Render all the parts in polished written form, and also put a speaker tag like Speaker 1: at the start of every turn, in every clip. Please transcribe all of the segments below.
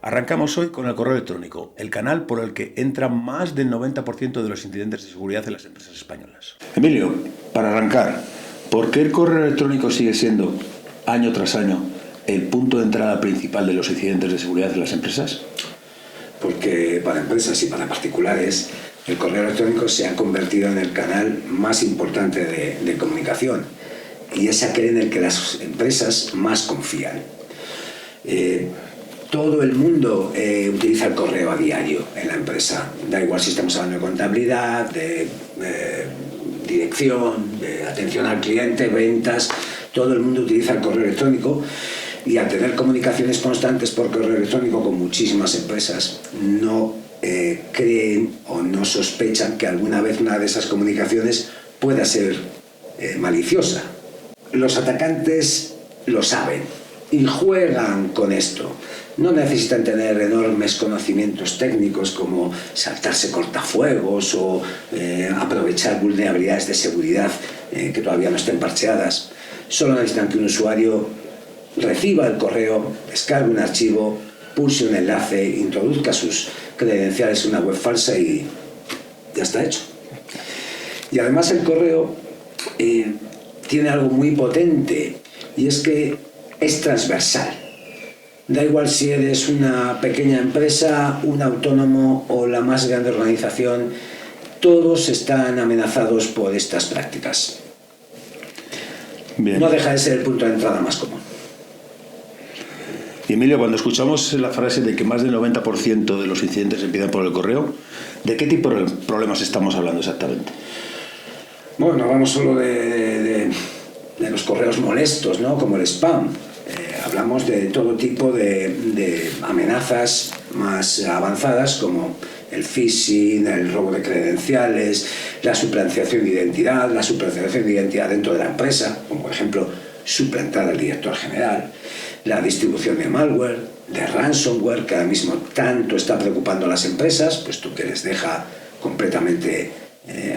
Speaker 1: Arrancamos hoy con el correo electrónico, el canal por el que entra más del 90% de los incidentes de seguridad en las empresas españolas. Emilio, para arrancar, ¿por qué el correo electrónico sigue siendo, año tras año, el punto de entrada principal de los incidentes de seguridad en las empresas?
Speaker 2: Porque para empresas y para particulares, el correo electrónico se ha convertido en el canal más importante de comunicación y es aquel en el que las empresas más confían. Todo el mundo utiliza el correo a diario en la empresa. Da igual si estamos hablando de contabilidad, de dirección, de atención al cliente, ventas. Todo el mundo utiliza el correo electrónico y al tener comunicaciones constantes por correo electrónico con muchísimas empresas, no creen o no sospechan que alguna vez una de esas comunicaciones pueda ser maliciosa. Los atacantes lo saben y juegan con esto. No necesitan tener enormes conocimientos técnicos como saltarse cortafuegos o aprovechar vulnerabilidades de seguridad que todavía no estén parcheadas. Solo necesitan que un usuario reciba el correo, descargue un archivo, pulse un enlace, introduzca sus credenciales en una web falsa y ya está hecho. Y además el correo tiene algo muy potente y es que es transversal. Da igual si eres una pequeña empresa, un autónomo o la más grande organización, todos están amenazados por estas prácticas.
Speaker 1: Bien.
Speaker 2: No deja de ser el punto de entrada más común.
Speaker 1: Y Emilio, cuando escuchamos la frase de que más del 90% de los incidentes empiezan por el correo, ¿de qué tipo de problemas estamos hablando exactamente?
Speaker 2: Bueno, no hablamos solo de los correos molestos, ¿no? Como el spam. Hablamos de todo tipo de amenazas más avanzadas como el phishing, el robo de credenciales, la suplantación de identidad, la suplantación de identidad dentro de la empresa, como por ejemplo suplantar al director general, la distribución de malware, de ransomware, que ahora mismo tanto está preocupando a las empresas, puesto que les deja completamente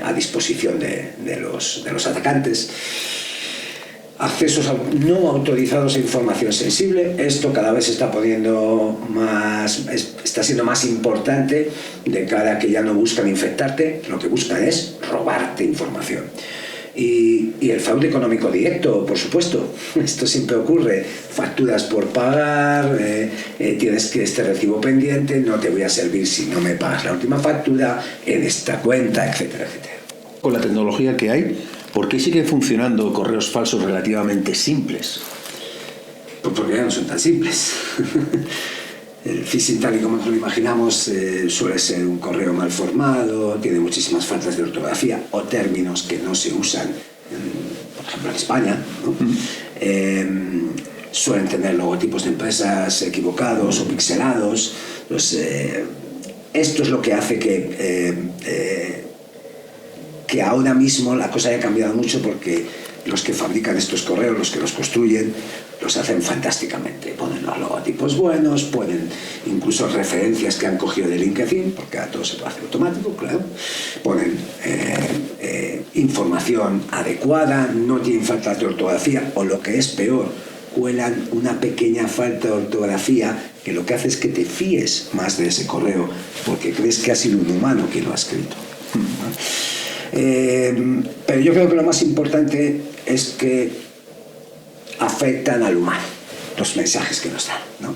Speaker 2: a disposición de los atacantes. Accesos no autorizados a información sensible. Esto cada vez se está poniendo está siendo más importante de cara a que ya no buscan infectarte, lo que buscan es robarte información. Y el fraude económico directo, por supuesto, esto siempre ocurre. Facturas por pagar, tienes que este recibo pendiente, no te voy a servir si no me pagas la última factura en esta cuenta, etcétera, etcétera.
Speaker 1: Con la tecnología que hay, ¿por qué siguen funcionando correos falsos relativamente simples?
Speaker 2: Pues porque ya no son tan simples. El phishing, tal y como nos lo imaginamos, suele ser un correo mal formado, tiene muchísimas faltas de ortografía o términos que no se usan, por ejemplo, en España, ¿no? Suelen tener logotipos de empresas equivocados o pixelados. Entonces, esto es lo que hace que ahora mismo la cosa haya cambiado mucho, porque los que fabrican estos correos, los que los construyen, los hacen fantásticamente. Ponen los logotipos buenos, ponen incluso referencias que han cogido de LinkedIn, porque a todo se puede hacer automático, claro. Ponen información adecuada, no tienen falta de ortografía, o lo que es peor, cuelan una pequeña falta de ortografía que lo que hace es que te fíes más de ese correo, porque crees que ha sido un humano quien lo ha escrito. Pero yo creo que lo más importante es que afectan al humano los mensajes que nos dan, ¿no?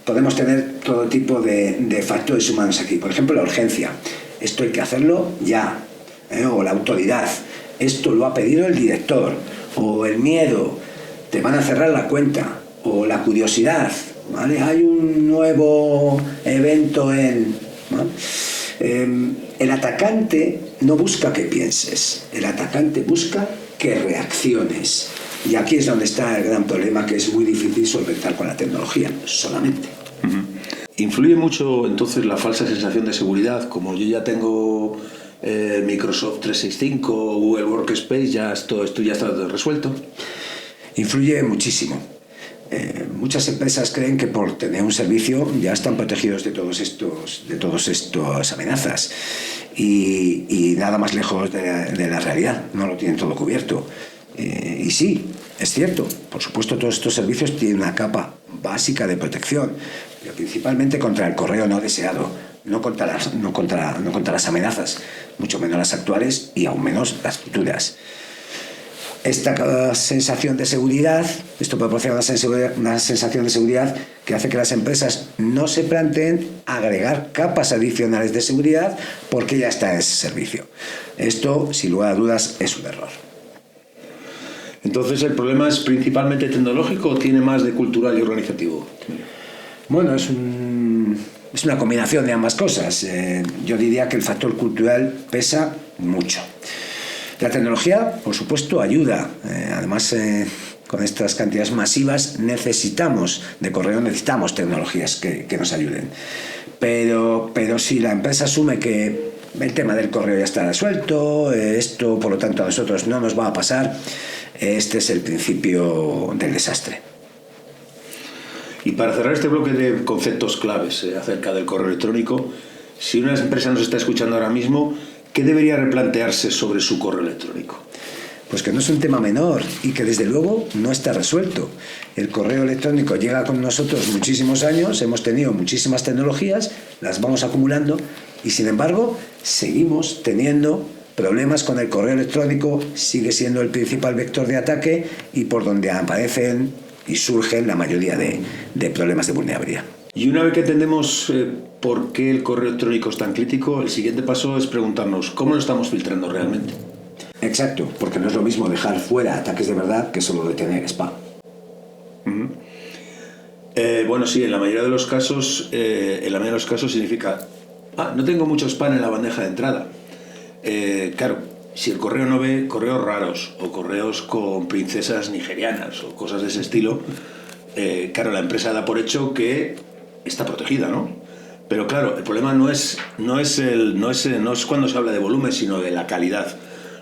Speaker 2: Podemos tener todo tipo de factores humanos aquí. Por ejemplo, la urgencia. Esto hay que hacerlo ya. O la autoridad. Esto lo ha pedido el director. O el miedo. Te van a cerrar la cuenta. O la curiosidad. ¿Vale? Hay un nuevo evento ¿vale? El atacante no busca que pienses, el atacante busca que reacciones. Y aquí es donde está el gran problema, que es muy difícil solventar con la tecnología, solamente.
Speaker 1: ¿Influye mucho entonces la falsa sensación de seguridad? Como yo ya tengo Microsoft 365, Google Workspace, esto ya está resuelto.
Speaker 2: Influye muchísimo. Muchas empresas creen que por tener un servicio ya están protegidos de todas estas amenazas y nada más lejos de la realidad. No lo tienen todo cubierto. Y sí, es cierto, por supuesto todos estos servicios tienen una capa básica de protección, pero principalmente contra el correo no deseado, no contra las amenazas, mucho menos las actuales y aún menos las futuras. Esta sensación de seguridad, esto proporciona una sensación de seguridad que hace que las empresas no se planteen agregar capas adicionales de seguridad porque ya está en ese servicio. Esto, sin lugar a dudas, es un error.
Speaker 1: Entonces, ¿el problema es principalmente tecnológico o tiene más de cultural y organizativo?
Speaker 2: Bueno, es una combinación de ambas cosas. Yo diría que el factor cultural pesa mucho. La tecnología, por supuesto, ayuda. Además, con estas cantidades masivas necesitamos tecnologías que nos ayuden. Pero si la empresa asume que el tema del correo ya está resuelto, esto, por lo tanto, a nosotros no nos va a pasar, este es el principio del desastre.
Speaker 1: Y para cerrar este bloque de conceptos claves acerca del correo electrónico, si una empresa nos está escuchando ahora mismo, ¿qué debería replantearse sobre su correo electrónico?
Speaker 2: Pues que no es un tema menor y que desde luego no está resuelto. El correo electrónico llega con nosotros muchísimos años, hemos tenido muchísimas tecnologías, las vamos acumulando y sin embargo seguimos teniendo problemas con el correo electrónico, sigue siendo el principal vector de ataque y por donde aparecen y surgen la mayoría de problemas de vulnerabilidad.
Speaker 1: Y una vez que entendemos por qué el correo electrónico es tan crítico, el siguiente paso es preguntarnos ¿cómo lo estamos filtrando realmente?
Speaker 2: Exacto, porque no es lo mismo dejar fuera ataques de verdad que solo detener spam.
Speaker 1: Bueno, sí, en la mayoría de los casos significa no tengo mucho spam en la bandeja de entrada. Claro, si el correo no ve correos raros o correos con princesas nigerianas o cosas de ese estilo, claro, la empresa da por hecho que está protegida, ¿no? Pero claro, el problema no es cuando se habla de volumen, sino de la calidad.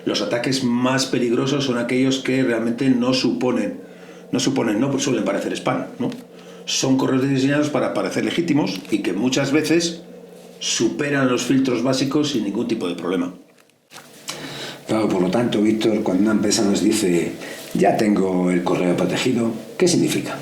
Speaker 1: Los ataques más peligrosos son aquellos que realmente no suelen parecer spam, ¿no? Son correos diseñados para parecer legítimos y que muchas veces superan los filtros básicos sin ningún tipo de problema.
Speaker 2: Claro, por lo tanto, Víctor, cuando una empresa nos dice ya tengo el correo protegido, ¿qué significa?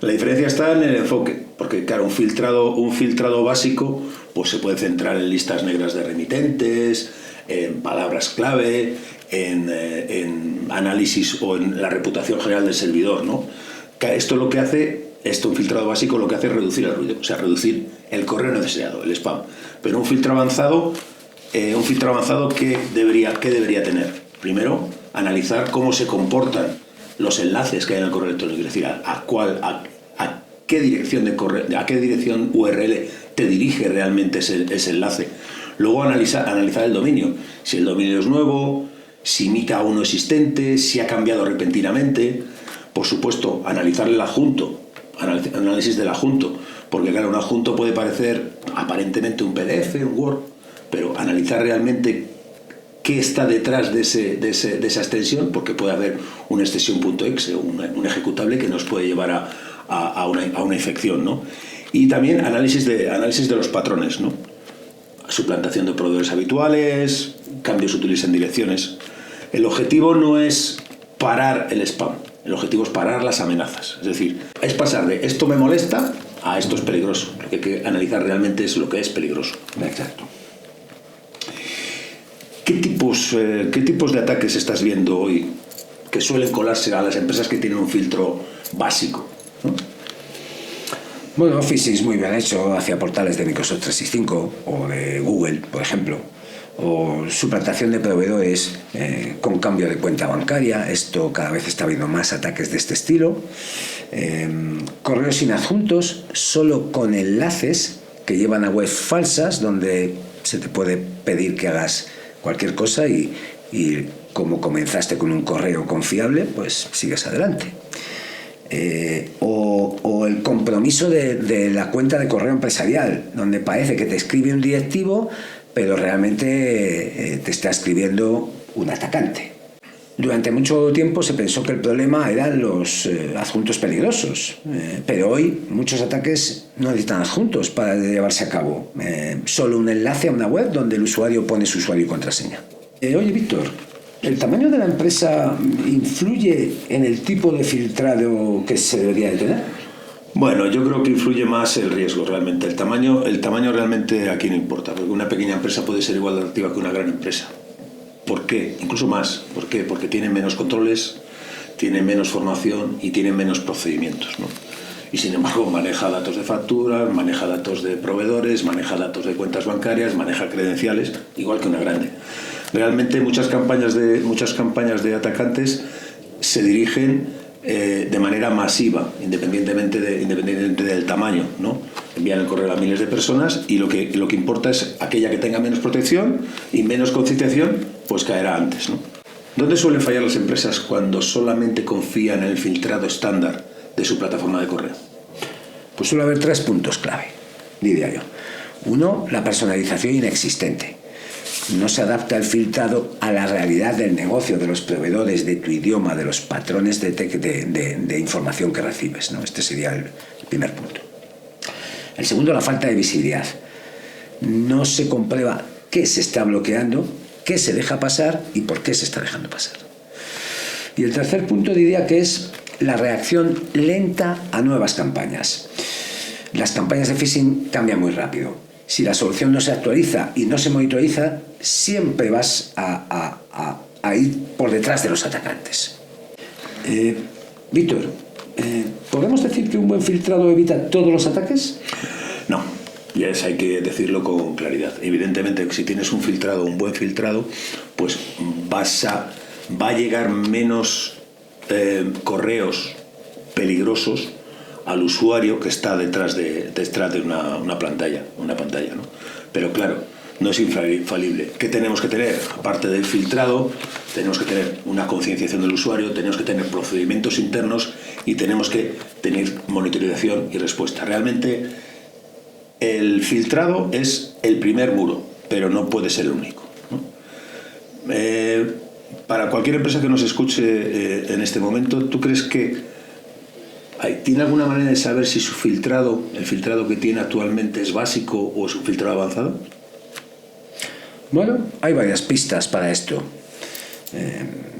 Speaker 1: La diferencia está en el enfoque, porque claro, un filtrado básico pues se puede centrar en listas negras de remitentes, en palabras clave, en análisis o en la reputación general del servidor, ¿no? Un filtrado básico lo que hace es reducir el ruido, o sea, reducir el correo no deseado, el spam. Pero un filtro avanzado, ¿qué debería tener? Primero, analizar cómo se comportan los enlaces que hay en el correo electrónico, es decir, a qué dirección URL te dirige realmente ese enlace. Luego analizar el dominio, si el dominio es nuevo, si imita a uno existente, si ha cambiado repentinamente. Por supuesto, analizar el adjunto, análisis del adjunto, porque claro, un adjunto puede parecer aparentemente un PDF, un Word, pero analizar realmente qué está detrás de esa extensión, porque puede haber una extensión.exe o un ejecutable que nos puede llevar a una infección, ¿no? Y también análisis de los patrones, ¿no? Suplantación de proveedores habituales, cambios útiles en direcciones. El objetivo no es parar el spam, el objetivo es parar las amenazas. Es decir, es pasar de esto me molesta a esto es peligroso. Lo que hay que analizar realmente es lo que es peligroso.
Speaker 2: Exacto.
Speaker 1: ¿Qué tipos de ataques estás viendo hoy que suelen colarse a las empresas que tienen un filtro básico, ¿no?
Speaker 2: Bueno, phishing muy bien hecho hacia portales de Microsoft 365 o de Google, por ejemplo, o suplantación de proveedores con cambio de cuenta bancaria. Esto cada vez está habiendo más ataques de este estilo. Correos sin adjuntos, solo con enlaces que llevan a webs falsas donde se te puede pedir que hagas cualquier cosa y como comenzaste con un correo confiable, pues sigues adelante. O el compromiso de la cuenta de correo empresarial, donde parece que te escribe un directivo, pero realmente te está escribiendo un atacante. Durante mucho tiempo se pensó que el problema eran los adjuntos peligrosos, pero hoy muchos ataques no necesitan adjuntos para llevarse a cabo. Solo un enlace a una web donde el usuario pone su usuario y contraseña. Oye, Víctor, ¿el tamaño de la empresa influye en el tipo de filtrado que se debería de tener?
Speaker 1: Bueno, yo creo que influye más el riesgo realmente. El tamaño realmente aquí no importa, porque una pequeña empresa puede ser igual de activa que una gran empresa. ¿Por qué? Incluso más. ¿Por qué? Porque tiene menos controles, tiene menos formación y tiene menos procedimientos, ¿no? Y sin embargo maneja datos de facturas, maneja datos de proveedores, maneja datos de cuentas bancarias, maneja credenciales, igual que una grande. Realmente muchas campañas de atacantes se dirigen de manera masiva, independientemente del tamaño, ¿no? Envían el correo a miles de personas y lo que importa es aquella que tenga menos protección y menos concienciación, pues caerá antes, ¿no? ¿Dónde suelen fallar las empresas cuando solamente confían en el filtrado estándar de su plataforma de correo?
Speaker 2: Pues suele haber 3 puntos clave, diría yo. 1, la personalización inexistente. No se adapta el filtrado a la realidad del negocio, de los proveedores, de tu idioma, de los patrones de información que recibes, ¿no? Este sería el primer punto. El segundo, la falta de visibilidad. No se comprueba qué se está bloqueando, qué se deja pasar y por qué se está dejando pasar. Y el tercer punto diría que es la reacción lenta a nuevas campañas. Las campañas de phishing cambian muy rápido. Si la solución no se actualiza y no se monitoriza, siempre vas a ir por detrás de los atacantes. Víctor, ¿podemos decir que un buen filtrado evita todos los ataques?
Speaker 1: No, ya hay que decirlo con claridad. Evidentemente, si tienes un buen filtrado, pues va a llegar menos correos peligrosos al usuario que está detrás de una pantalla, ¿no? Pero claro, no es infalible. ¿Qué tenemos que tener? Aparte del filtrado, tenemos que tener una concienciación del usuario, tenemos que tener procedimientos internos y tenemos que tener monitorización y respuesta. Realmente el filtrado es el primer muro, pero no puede ser el único, ¿no? Para cualquier empresa que nos escuche en este momento, ¿tú crees que tiene alguna manera de saber si su filtrado, el filtrado que tiene actualmente, es básico o es un filtrado avanzado?
Speaker 2: Bueno, hay varias pistas para esto.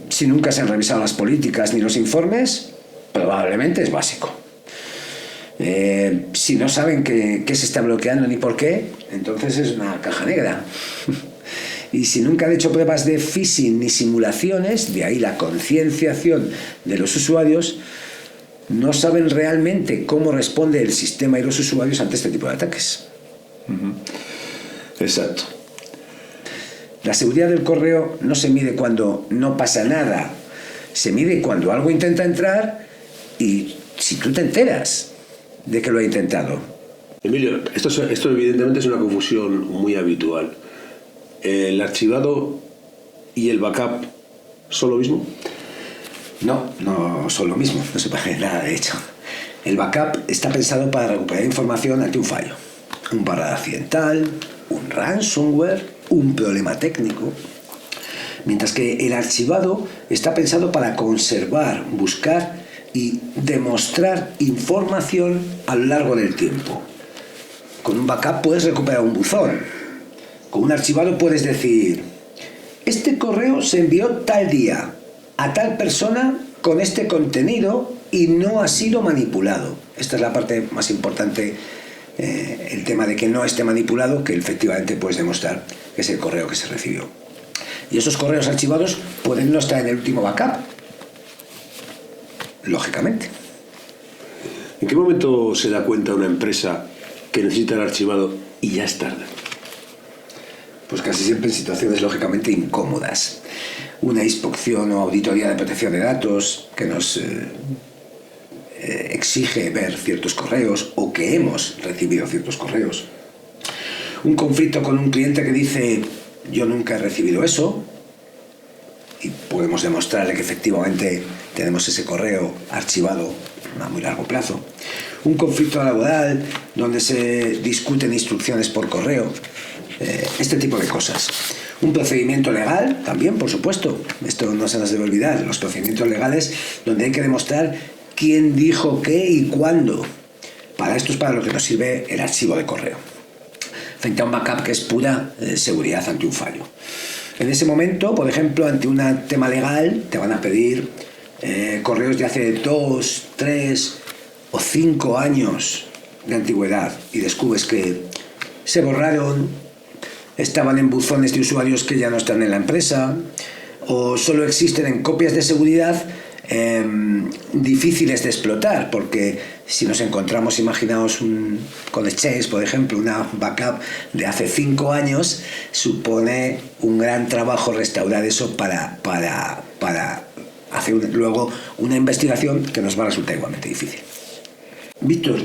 Speaker 2: Si nunca se han revisado las políticas ni los informes, probablemente es básico. Si no saben qué se está bloqueando ni por qué, entonces es una caja negra. Y si nunca han hecho pruebas de phishing ni simulaciones, de ahí la concienciación de los usuarios, no saben realmente cómo responde el sistema y los usuarios ante este tipo de ataques.
Speaker 1: Exacto.
Speaker 2: La seguridad del correo no se mide cuando no pasa nada, se mide cuando algo intenta entrar y si tú te enteras de que lo ha intentado.
Speaker 1: Emilio, esto evidentemente es una confusión muy habitual. ¿El archivado y el backup son lo mismo?
Speaker 2: No son lo mismo, no se parece nada de hecho. El backup está pensado para recuperar información ante un fallo, un barra accidental, un ransomware, un problema técnico. Mientras que el archivado está pensado para conservar, buscar y demostrar información a lo largo del tiempo. Con un backup puedes recuperar un buzón. Con un archivado puedes decir: este correo se envió tal día a tal persona con este contenido y no ha sido manipulado. Esta es la parte más importante, el tema de que no esté manipulado, que efectivamente puedes demostrar que es el correo que se recibió. Y esos correos archivados pueden no estar en el último backup, lógicamente.
Speaker 1: ¿En qué momento se da cuenta una empresa que necesita el archivado y ya es tarde?
Speaker 2: Pues casi siempre en situaciones lógicamente incómodas. Una inspección o auditoría de protección de datos que nos exige ver ciertos correos o que hemos recibido ciertos correos. Un conflicto con un cliente que dice: yo nunca he recibido eso, y podemos demostrarle que efectivamente tenemos ese correo archivado a muy largo plazo. Un conflicto laboral donde se discuten instrucciones por correo. Este tipo de cosas. Un procedimiento legal también, por supuesto. Esto no se nos debe olvidar. Los procedimientos legales donde hay que demostrar quién dijo qué y cuándo. Para esto es para lo que nos sirve el archivo de correo. Frente a un backup que es pura seguridad ante un fallo. En ese momento, por ejemplo, ante un tema legal, te van a pedir correos de hace 2, 3 o 5 años de antigüedad y descubres que se borraron, estaban en buzones de usuarios que ya no están en la empresa, o solo existen en copias de seguridad difíciles de explotar, porque si nos encontramos, imaginaos con Exchange, por ejemplo, una backup de hace 5 años, supone un gran trabajo restaurar eso para hacer luego una investigación que nos va a resultar igualmente difícil. Víctor,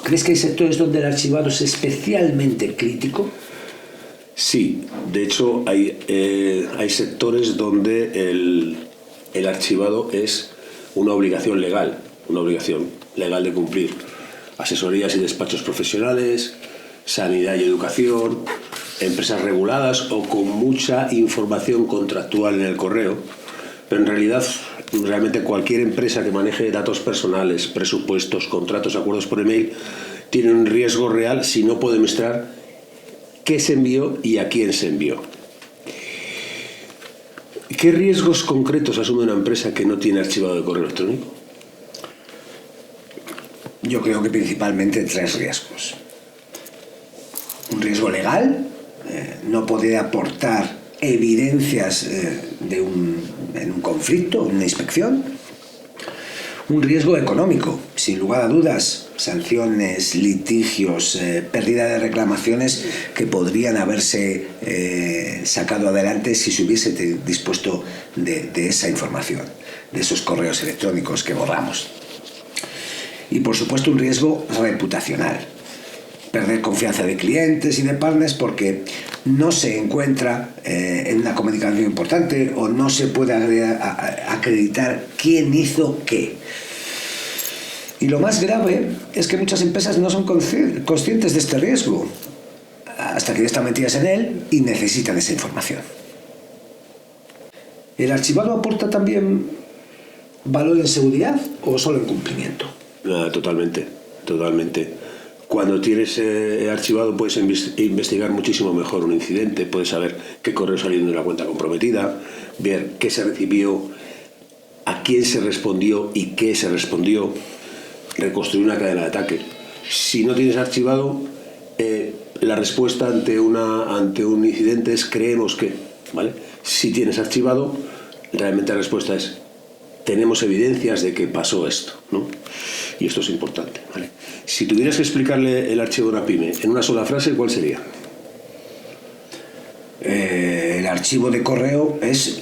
Speaker 2: ¿crees que hay sectores donde el archivado es especialmente crítico?
Speaker 1: Sí, de hecho hay sectores donde el archivado es una obligación legal de cumplir. Asesorías y despachos profesionales, sanidad y educación, empresas reguladas o con mucha información contractual en el correo. Pero en realidad, realmente cualquier empresa que maneje datos personales, presupuestos, contratos, acuerdos por email, tiene un riesgo real si no puede mostrar qué se envió y a quién se envió. ¿Qué riesgos concretos asume una empresa que no tiene archivado de correo electrónico?
Speaker 2: Yo creo que principalmente 3 riesgos. Un riesgo legal, no poder aportar evidencias en un conflicto, en una inspección. Un riesgo económico, sin lugar a dudas, sanciones, litigios, pérdida de reclamaciones que podrían haberse sacado adelante si se hubiese dispuesto de esa información, de esos correos electrónicos que borramos. Y por supuesto un riesgo reputacional, perder confianza de clientes y de partners porque no se encuentra en una comunicación importante o no se puede acreditar quién hizo qué. Y lo más grave es que muchas empresas no son conscientes de este riesgo hasta que ya están metidas en él y necesitan esa información. ¿El archivado aporta también valor en seguridad o solo en cumplimiento?
Speaker 1: Totalmente. Cuando tienes archivado puedes investigar muchísimo mejor un incidente, puedes saber qué correo salió de una cuenta comprometida, ver qué se recibió, a quién se respondió y qué se respondió, reconstruir una cadena de ataque. Si no tienes archivado, la respuesta ante un incidente es creemos que, ¿vale? Si tienes archivado, realmente la respuesta es tenemos evidencias de que pasó esto, ¿no? Y esto es importante, ¿vale? Si tuvieras que explicarle el archivo de una pyme en una sola frase, ¿cuál sería?
Speaker 2: El archivo de correo es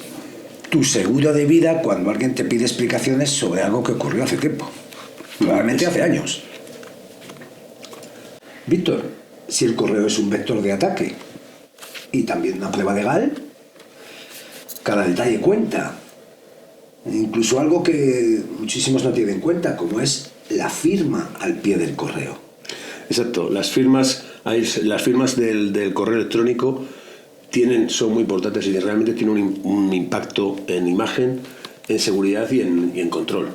Speaker 2: tu seguro de vida cuando alguien te pide explicaciones sobre algo que ocurrió hace tiempo, probablemente hace años. Víctor, si el correo es un vector de ataque y también una prueba legal, cada detalle cuenta. Incluso algo que muchísimos no tienen en cuenta, como es la firma al pie del correo.
Speaker 1: Exacto, las firmas del correo electrónico son muy importantes y realmente tienen un impacto en imagen, en seguridad y en control.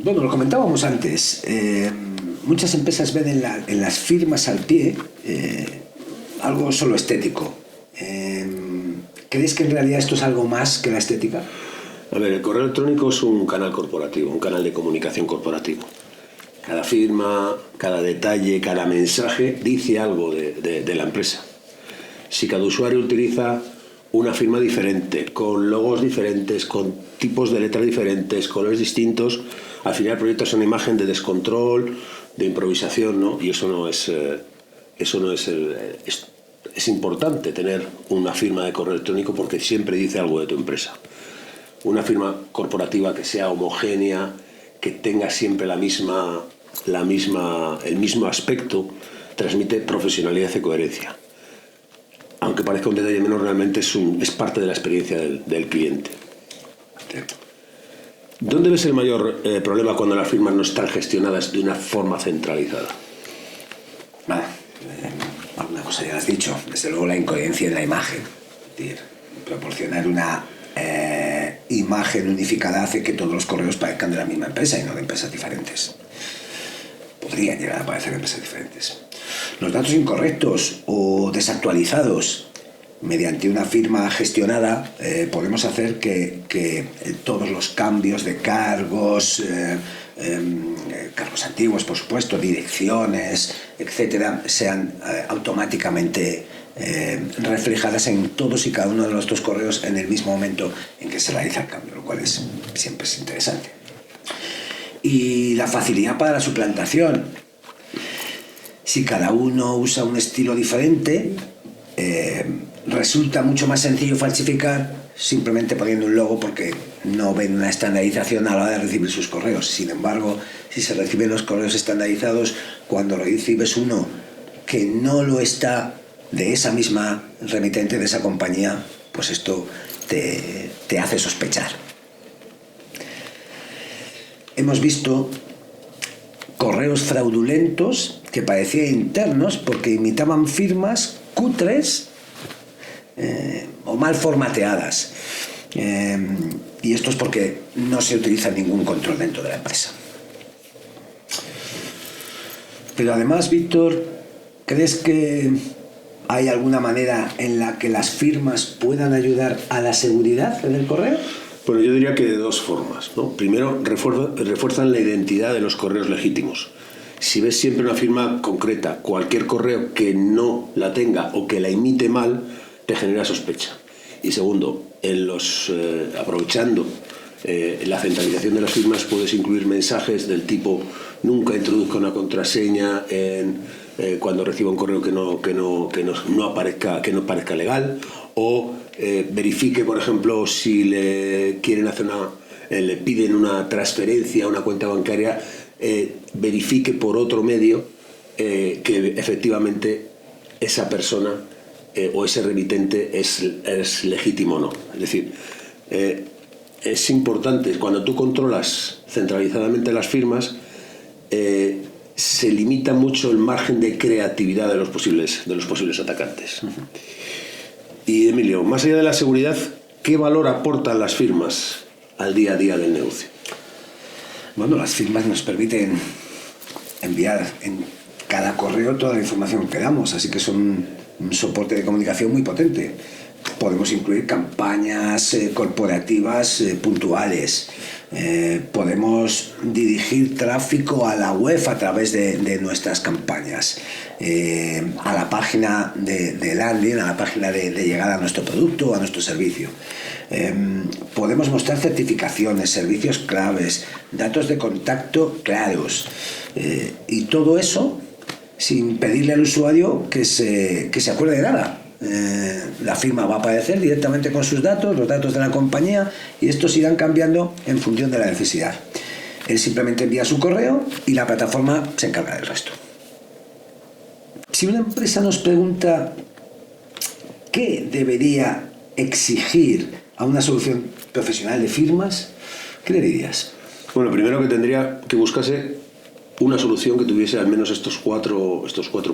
Speaker 2: Bueno, lo comentábamos antes. Muchas empresas ven en las firmas al pie algo solo estético. ¿Crees que en realidad esto es algo más que la estética?
Speaker 1: A ver, el correo electrónico es un canal corporativo, un canal de comunicación corporativo. Cada firma, cada detalle, cada mensaje dice algo de la empresa. Si cada usuario utiliza una firma diferente, con logos diferentes, con tipos de letras diferentes, colores distintos, al final proyectas una imagen de descontrol, de improvisación, ¿no? Y es importante tener una firma de correo electrónico porque siempre dice algo de tu empresa. Una firma corporativa que sea homogénea, que tenga siempre el mismo aspecto, transmite profesionalidad y coherencia. Aunque parezca un detalle menor, realmente es parte de la experiencia del cliente. ¿Dónde ves el mayor problema cuando las firmas no están gestionadas de una forma centralizada?
Speaker 2: Vale. Alguna cosa ya lo has dicho, desde luego la incoherencia en la imagen. Es decir, proporcionar una imagen unificada hace que todos los correos parezcan de la misma empresa y no de empresas diferentes. Podrían llegar a parecer empresas diferentes. Los datos incorrectos o desactualizados mediante una firma gestionada podemos hacer que todos los cambios de cargos, cargos antiguos, por supuesto, direcciones, etcétera, sean automáticamente reflejadas en todos y cada uno de nuestros correos en el mismo momento en que se realiza el cambio, lo cual siempre es interesante. Y la facilidad para la suplantación. Si cada uno usa un estilo diferente, resulta mucho más sencillo falsificar simplemente poniendo un logo, porque no ven una estandarización a la hora de recibir sus correos. Sin embargo, si se reciben los correos estandarizados, cuando recibes uno que no lo está, de esa misma remitente, de esa compañía, pues esto te hace sospechar. Hemos visto correos fraudulentos que parecían internos porque imitaban firmas cutres o mal formateadas. Y esto es porque no se utiliza ningún control dentro de la empresa. Pero además, Víctor, ¿crees que hay alguna manera en la que las firmas puedan ayudar a la seguridad en el correo?
Speaker 1: Bueno, yo diría que de dos formas, ¿no? Primero, refuerzan la identidad de los correos legítimos. Si ves siempre una firma concreta, cualquier correo que no la tenga o que la imite mal, te genera sospecha. Y segundo, aprovechando la centralización de las firmas, puedes incluir mensajes del tipo: nunca introduzca una contraseña cuando reciba un correo que no parezca legal, o verifique, por ejemplo, si le quieren hacer le piden una transferencia a una cuenta bancaria, verifique por otro medio que efectivamente esa persona o ese remitente es legítimo o no. Es decir, es importante, cuando tú controlas centralizadamente las firmas, se limita mucho el margen de creatividad de los posibles atacantes. Uh-huh. Y Emilio, más allá de la seguridad, ¿qué valor aportan las firmas al día a día del negocio?
Speaker 2: Bueno, las firmas nos permiten enviar en cada correo toda la información que damos, así que son un soporte de comunicación muy potente. Podemos incluir campañas corporativas puntuales. Podemos dirigir tráfico a la web a través de nuestras campañas, a la página de landing, a la página de llegada a nuestro producto o a nuestro servicio. Podemos mostrar certificaciones, servicios claves, datos de contacto claros, y todo eso sin pedirle al usuario que se acuerde de nada. La firma va a aparecer directamente con sus datos, los datos de la compañía, y estos irán cambiando en función de la necesidad. Él simplemente envía su correo y la plataforma se encarga del resto. Si una empresa nos pregunta qué debería exigir a una solución profesional de firmas, ¿qué le dirías?
Speaker 1: Bueno, primero que tendría que buscarse una solución que tuviese al menos estos cuatro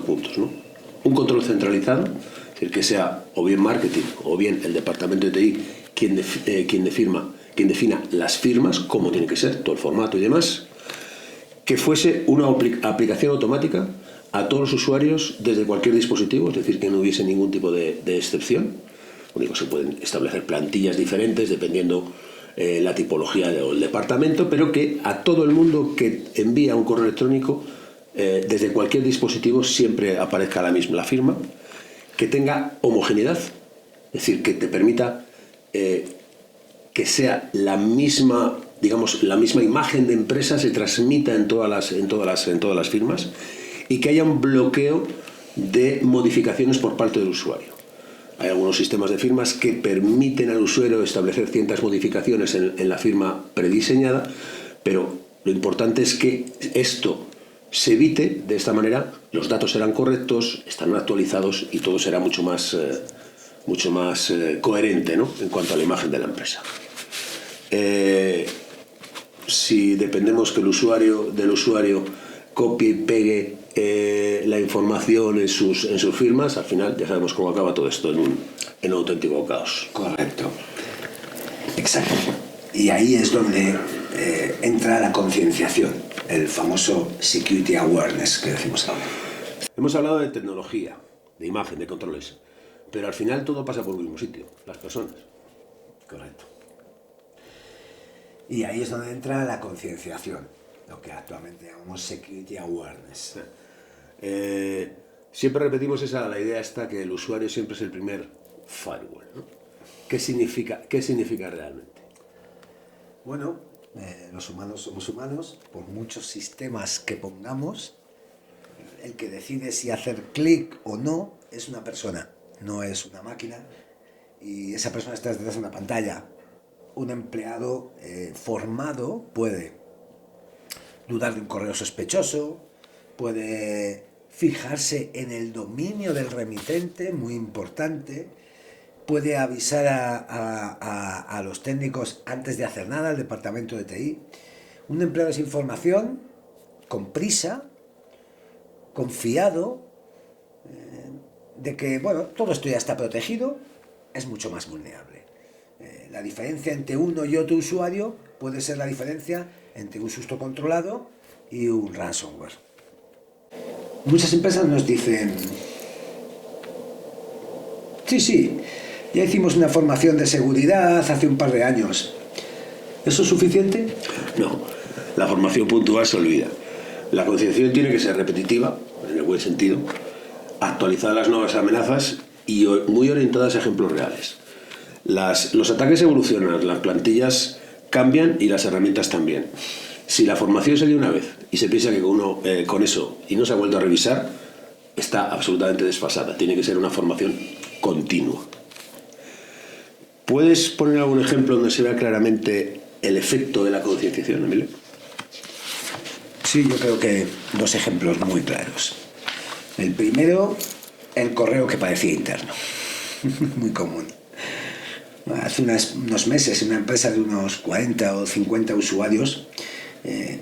Speaker 1: puntos, ¿no? Un control centralizado, es decir, que sea o bien marketing o bien el departamento de TI quien defina las firmas, cómo tiene que ser, todo el formato y demás. Que fuese una aplicación automática a todos los usuarios desde cualquier dispositivo, es decir, que no hubiese ningún tipo de excepción. Único, se pueden establecer plantillas diferentes dependiendo la tipología del departamento, pero que a todo el mundo que envía un correo electrónico desde cualquier dispositivo siempre aparezca la firma, que tenga homogeneidad, es decir, que te permita que sea la misma imagen de empresa se transmita en todas las firmas, y que haya un bloqueo de modificaciones por parte del usuario. Hay algunos sistemas de firmas que permiten al usuario establecer ciertas modificaciones en la firma prediseñada, pero lo importante es que esto se evite. De esta manera los datos serán correctos, estarán actualizados y todo será mucho más coherente, ¿no?, en cuanto a la imagen de la empresa. Si dependemos que del usuario copie y pegue la información en sus firmas, al final ya sabemos cómo acaba todo esto, en un auténtico caos.
Speaker 2: Correcto. Exacto. Y ahí es donde entra la concienciación, el famoso security awareness que decimos ahora.
Speaker 1: Hemos hablado de tecnología, de imagen, de controles, pero al final todo pasa por el mismo sitio, las personas.
Speaker 2: Correcto. Y ahí es donde entra la concienciación, lo que actualmente llamamos security awareness.
Speaker 1: Siempre repetimos la idea esta que el usuario siempre es el primer firewall, ¿no? ¿Qué significa realmente?
Speaker 2: Bueno, los humanos somos humanos, por muchos sistemas que pongamos, el que decide si hacer clic o no es una persona, no es una máquina, y esa persona está detrás de una pantalla. Un empleado formado puede dudar de un correo sospechoso, puede fijarse en el dominio del remitente, muy importante, puede avisar a los técnicos antes de hacer nada, al departamento de TI. Un empleado sin formación, con prisa, confiado, de que bueno, todo esto ya está protegido, es mucho más vulnerable. La diferencia entre uno y otro usuario puede ser la diferencia entre un susto controlado y un ransomware. Muchas empresas nos dicen: sí, ya hicimos una formación de seguridad hace un par de años. ¿Eso es suficiente?
Speaker 1: No, la formación puntual se olvida. La concienciación tiene que ser repetitiva, en el buen sentido, actualizar las nuevas amenazas y muy orientadas a ejemplos reales. Los ataques evolucionan, las plantillas cambian y las herramientas también. Si la formación se dio una vez y se piensa que con eso y no se ha vuelto a revisar, está absolutamente desfasada. Tiene que ser una formación continua. ¿Puedes poner algún ejemplo donde se vea claramente el efecto de la concienciación, Emilio?
Speaker 2: Sí, yo creo que dos ejemplos muy claros. El primero, el correo que parecía interno. Muy común. Hace unos meses, en una empresa de unos 40 o 50 usuarios,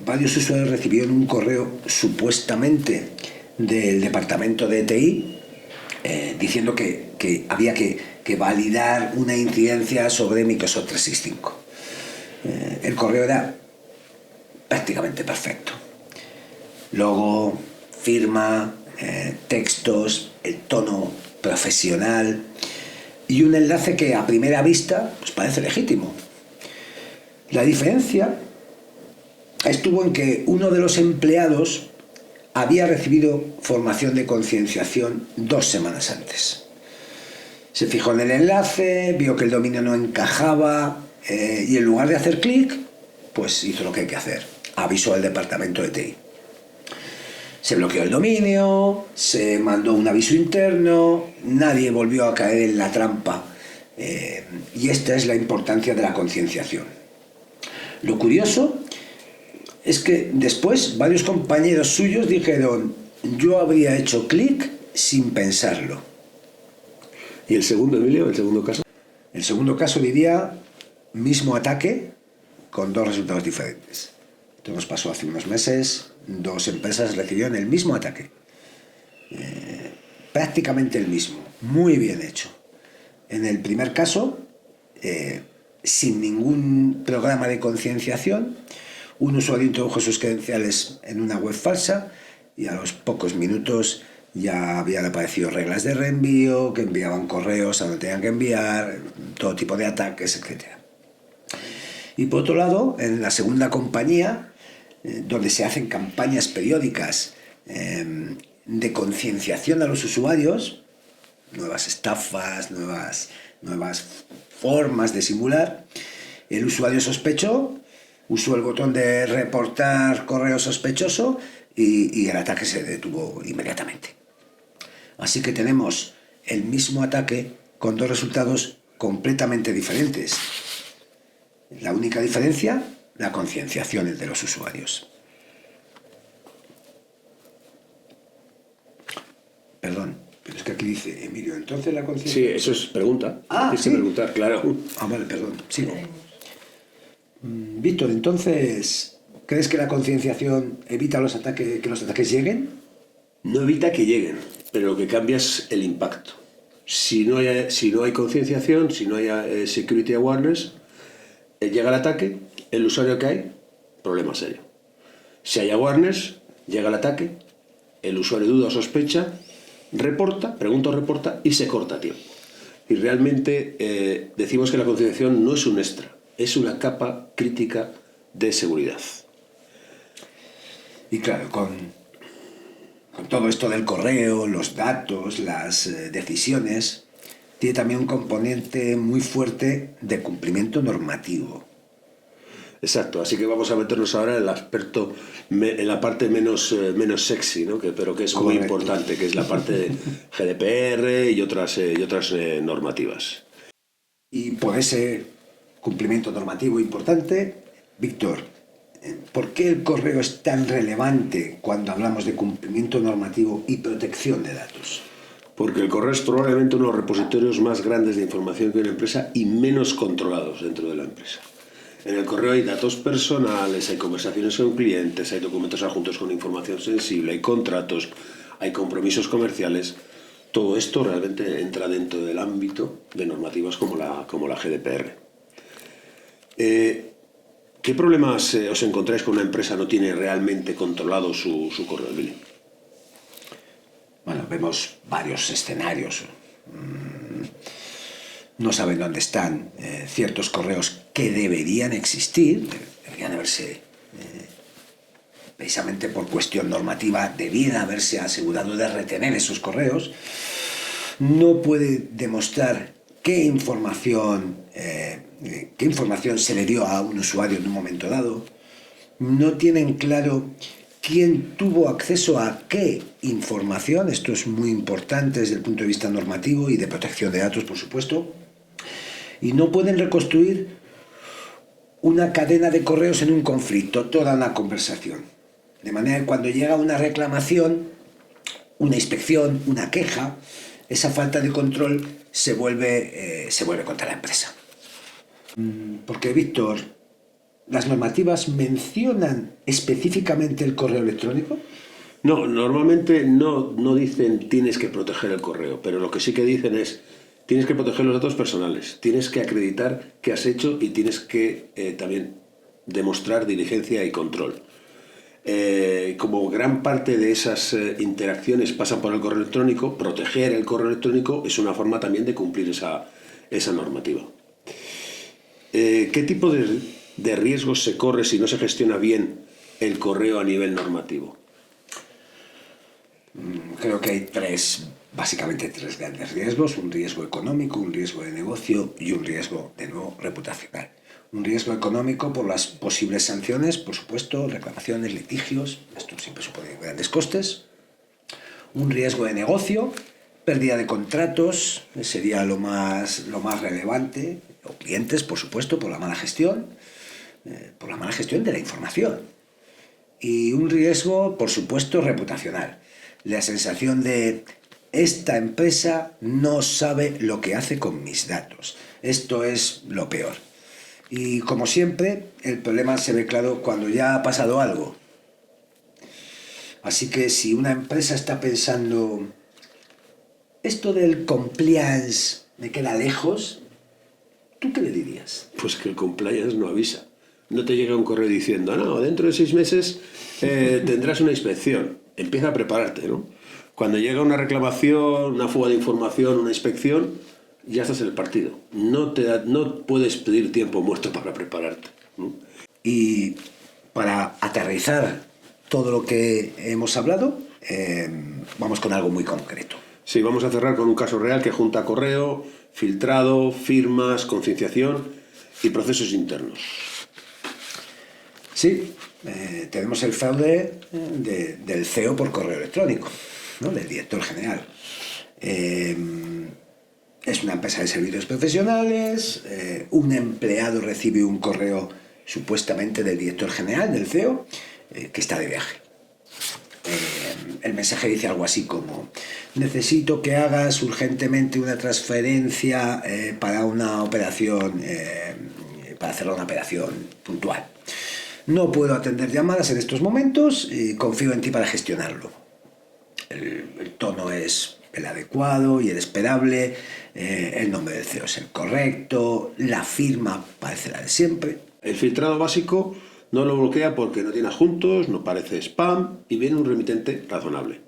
Speaker 2: varios usuarios recibieron un correo supuestamente del departamento de TI diciendo que había que validar una incidencia sobre Microsoft 365. El correo era prácticamente perfecto. Logo, firma, textos, el tono profesional y un enlace que a primera vista pues parece legítimo. La diferencia estuvo en que uno de los empleados había recibido formación de concienciación 2 semanas antes. Se fijó en el enlace, vio que el dominio no encajaba y en lugar de hacer clic, pues hizo lo que hay que hacer. Avisó al departamento de TI. Se bloqueó el dominio, se mandó un aviso interno, nadie volvió a caer en la trampa. Y esta es la importancia de la concienciación. Lo curioso es que después varios compañeros suyos dijeron: yo habría hecho clic sin pensarlo.
Speaker 1: ¿Y el segundo, Emilio, el segundo caso?
Speaker 2: El segundo caso diría mismo ataque con 2 resultados diferentes. Esto nos pasó hace unos meses. 2 empresas recibieron el mismo ataque, prácticamente el mismo, muy bien hecho. En el primer caso, sin ningún programa de concienciación, un usuario introdujo sus credenciales en una web falsa y a los pocos minutos ya habían aparecido reglas de reenvío, que enviaban correos a donde tenían que enviar, todo tipo de ataques, etc. Y por otro lado, en la segunda compañía, donde se hacen campañas periódicas de concienciación a los usuarios, nuevas estafas, nuevas formas de simular, el usuario sospechó, usó el botón de reportar correo sospechoso y el ataque se detuvo inmediatamente. Así que tenemos el mismo ataque con 2 resultados completamente diferentes. La única diferencia, la concienciación de los usuarios. Perdón, pero es que aquí dice Emilio, entonces la concienciación...
Speaker 1: Sí, eso es pregunta.
Speaker 2: ¿sí?
Speaker 1: Preguntar, claro.
Speaker 2: Vale, perdón, sigo. Víctor, entonces, ¿crees que la concienciación evita que los ataques lleguen?
Speaker 1: No evita que lleguen, pero lo que cambia es el impacto. Si no hay concienciación, si no hay security awareness, llega el ataque, el usuario cae, problema serio. Si hay awareness, llega el ataque, el usuario duda o sospecha, reporta, pregunta o reporta y se corta a tiempo. Y realmente decimos que la concienciación no es un extra, es una capa crítica de seguridad.
Speaker 2: Y claro, con todo esto del correo, los datos, las decisiones, tiene también un componente muy fuerte de cumplimiento normativo.
Speaker 1: Exacto, así que vamos a meternos ahora en el aspecto, en la parte menos sexy, ¿no? Pero que es muy importante, que es la parte de GDPR y otras normativas.
Speaker 2: Y por ese cumplimiento normativo importante, Víctor, ¿por qué el correo es tan relevante cuando hablamos de cumplimiento normativo y protección de datos?
Speaker 1: Porque el correo es probablemente uno de los repositorios más grandes de información que hay en una empresa y menos controlados dentro de la empresa. En el correo hay datos personales, hay conversaciones con clientes, hay documentos adjuntos con información sensible, hay contratos, hay compromisos comerciales. Todo esto realmente entra dentro del ámbito de normativas como la GDPR. ¿Qué problemas os encontráis con una empresa no tiene realmente controlado su correo, Billy?
Speaker 2: Bueno, vemos varios escenarios. No saben dónde están ciertos correos que deberían existir, deberían haberse, precisamente por cuestión normativa, debiera haberse asegurado de retener esos correos. No puede demostrar qué información se le dio a un usuario en un momento dado. No tienen claro quién tuvo acceso a qué información. Esto es muy importante desde el punto de vista normativo y de protección de datos, por supuesto. Y no pueden reconstruir una cadena de correos en un conflicto, toda una conversación. De manera que cuando llega una reclamación, una inspección, una queja, esa falta de control se vuelve contra la empresa. Porque, Víctor, ¿las normativas mencionan específicamente el correo electrónico?
Speaker 1: No, normalmente no dicen tienes que proteger el correo, pero lo que sí que dicen es tienes que proteger los datos personales, tienes que acreditar qué has hecho y tienes que también demostrar diligencia y control. Como gran parte de esas interacciones pasan por el correo electrónico, proteger el correo electrónico es una forma también de cumplir esa normativa. ¿Qué tipo de riesgos se corre si no se gestiona bien el correo a nivel normativo?
Speaker 2: Creo que hay básicamente tres grandes riesgos: un riesgo económico, un riesgo de negocio y un riesgo, de nuevo, reputacional. Un riesgo económico por las posibles sanciones, por supuesto, reclamaciones, litigios, esto siempre supone grandes costes. Un riesgo de negocio, pérdida de contratos, sería lo más relevante, o clientes, por supuesto, por la mala gestión de la información. Y un riesgo, por supuesto, reputacional, la sensación de esta empresa no sabe lo que hace con mis datos. Esto es lo peor. Y como siempre, el problema se ve claro cuando ya ha pasado algo. Así que si una empresa está pensando, esto del compliance me queda lejos, ¿tú qué le dirías?
Speaker 1: Pues que el compliance no avisa. No te llega un correo diciendo, no, dentro de 6 meses tendrás una inspección. Empieza a prepararte, ¿no? Cuando llega una reclamación, una fuga de información, una inspección, ya estás en el partido. No puedes pedir tiempo muerto para prepararte, ¿no?
Speaker 2: Y para aterrizar todo lo que hemos hablado, vamos con algo muy concreto.
Speaker 1: Sí, vamos a cerrar con un caso real que junta correo, filtrado, firmas, concienciación y procesos internos.
Speaker 2: Sí, tenemos el fraude del CEO por correo electrónico, ¿no? Del director general. Es una empresa de servicios profesionales, un empleado recibe un correo supuestamente del director general, del CEO, que está de viaje. El mensaje dice algo así como: necesito que hagas urgentemente una transferencia para una operación, para hacer una operación puntual. No puedo atender llamadas en estos momentos y confío en ti para gestionarlo. El tono es el adecuado y el esperable, el nombre del CEO es el correcto, la firma parece la de siempre.
Speaker 1: El filtrado básico no lo bloquea porque no tiene adjuntos, no parece spam y viene un remitente razonable.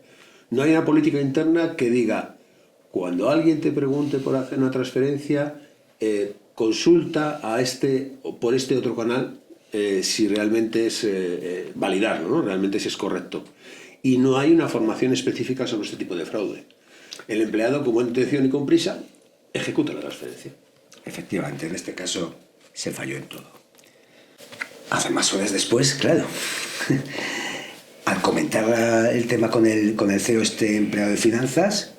Speaker 1: No hay una política interna que diga cuando alguien te pregunte por hacer una transferencia, consulta por este otro canal si realmente es validarlo, ¿no? Realmente si es correcto. Y no hay una formación específica sobre este tipo de fraude. El empleado, con buena intención y con prisa, ejecuta la transferencia.
Speaker 2: Efectivamente, en este caso se falló en todo. Hace más horas después, claro, al comentar el tema con el CEO, este empleado de finanzas,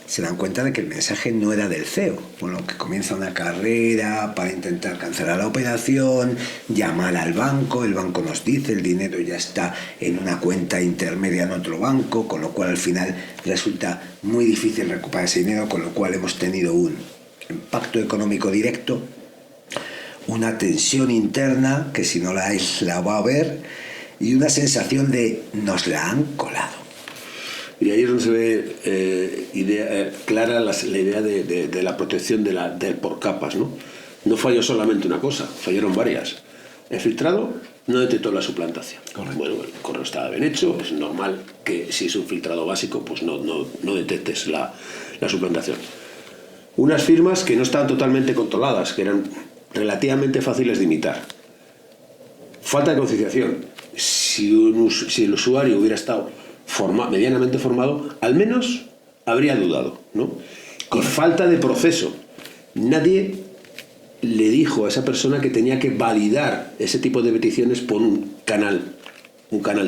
Speaker 2: se dan cuenta de que el mensaje no era del CEO, por lo que comienza una carrera para intentar cancelar la operación, llamar al banco, el banco nos dice el dinero ya está en una cuenta intermedia en otro banco, con lo cual al final resulta muy difícil recuperar ese dinero, con lo cual hemos tenido un impacto económico directo, una tensión interna que si no la va a ver, y una sensación de nos la han colado.
Speaker 1: Y ahí es donde se ve clara la idea de la protección del por capas, ¿no? No falló solamente una cosa, fallaron varias. El filtrado no detectó la suplantación.
Speaker 2: Correcto.
Speaker 1: Bueno, el correo estaba bien hecho, es normal que si es un filtrado básico, pues no detectes la suplantación. Unas firmas que no estaban totalmente controladas, que eran relativamente fáciles de imitar. Falta de concienciación. Si el usuario hubiera estado medianamente formado, al menos habría dudado, ¿no? Y falta de proceso. Nadie le dijo a esa persona que tenía que validar ese tipo de peticiones por un canal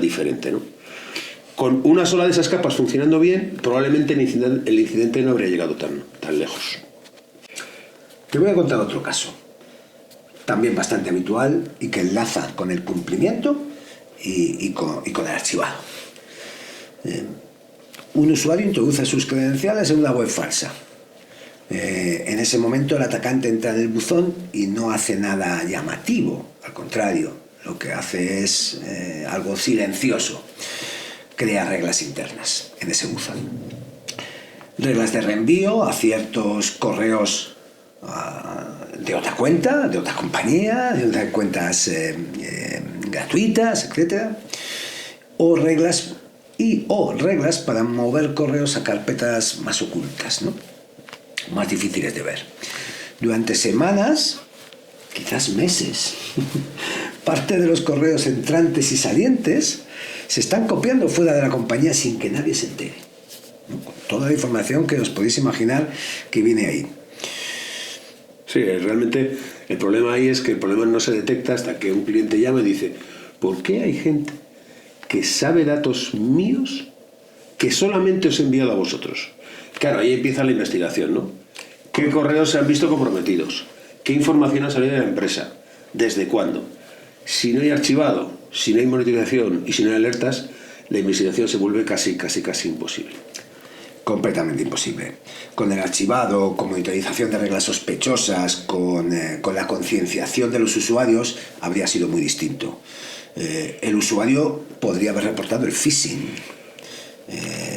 Speaker 1: diferente, ¿no? Con una sola de esas capas funcionando bien, probablemente el incidente no habría llegado tan lejos.
Speaker 2: Te voy a contar otro caso, también bastante habitual y que enlaza con el cumplimiento y con el archivado. Un usuario introduce sus credenciales en una web falsa. En ese momento el atacante entra en el buzón y no hace nada llamativo, al contrario, lo que hace es algo silencioso. Crea reglas internas en ese buzón. Reglas de reenvío a ciertos correos de otra cuenta, de otra compañía, de otras cuentas gratuitas, etc. O reglas para mover correos a carpetas más ocultas, ¿no? Más difíciles de ver. Durante semanas, quizás meses, parte de los correos entrantes y salientes se están copiando fuera de la compañía sin que nadie se entere, ¿no? Con toda la información que os podéis imaginar que viene ahí.
Speaker 1: Sí, realmente el problema ahí es que el problema no se detecta hasta que un cliente llama y dice: ¿por qué hay gente que sabe datos míos que solamente os he enviado a vosotros? Claro, ahí empieza la investigación, ¿no? ¿Qué correos se han visto comprometidos? ¿Qué información ha salido de la empresa? ¿Desde cuándo? Si no hay archivado, si no hay monitorización y si no hay alertas, la investigación se vuelve casi imposible.
Speaker 2: Completamente imposible. Con el archivado, con monitorización de reglas sospechosas, con la concienciación de los usuarios, habría sido muy distinto. El usuario podría haber reportado el phishing.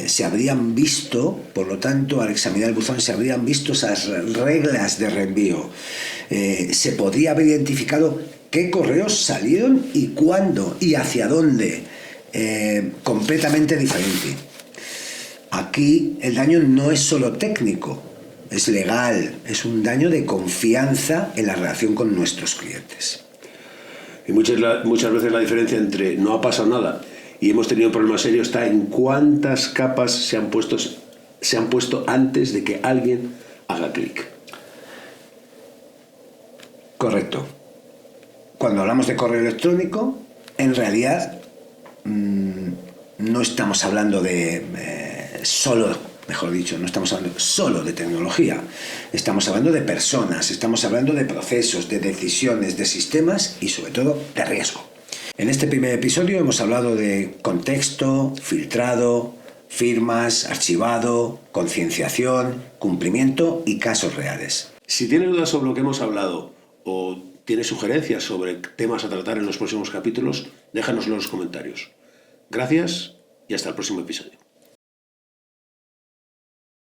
Speaker 2: Se habrían visto, por lo tanto, al examinar el buzón, se habrían visto esas reglas de reenvío. Se podría haber identificado qué correos salieron y cuándo y hacia dónde. Completamente diferente. Aquí el daño no es solo técnico, es legal, es un daño de confianza en la relación con nuestros clientes.
Speaker 1: Y muchas veces la diferencia entre no ha pasado nada y hemos tenido un problema serio está en cuántas capas se han puesto antes de que alguien haga clic.
Speaker 2: Correcto. Cuando hablamos de correo electrónico, en realidad no estamos hablando no estamos hablando solo de tecnología, estamos hablando de personas, estamos hablando de procesos, de decisiones, de sistemas y sobre todo de riesgo. En este primer episodio hemos hablado de contexto, filtrado, firmas, archivado, concienciación, cumplimiento y casos reales.
Speaker 1: Si tienes dudas sobre lo que hemos hablado o tienes sugerencias sobre temas a tratar en los próximos capítulos, déjanoslo en los comentarios. Gracias y hasta el próximo episodio.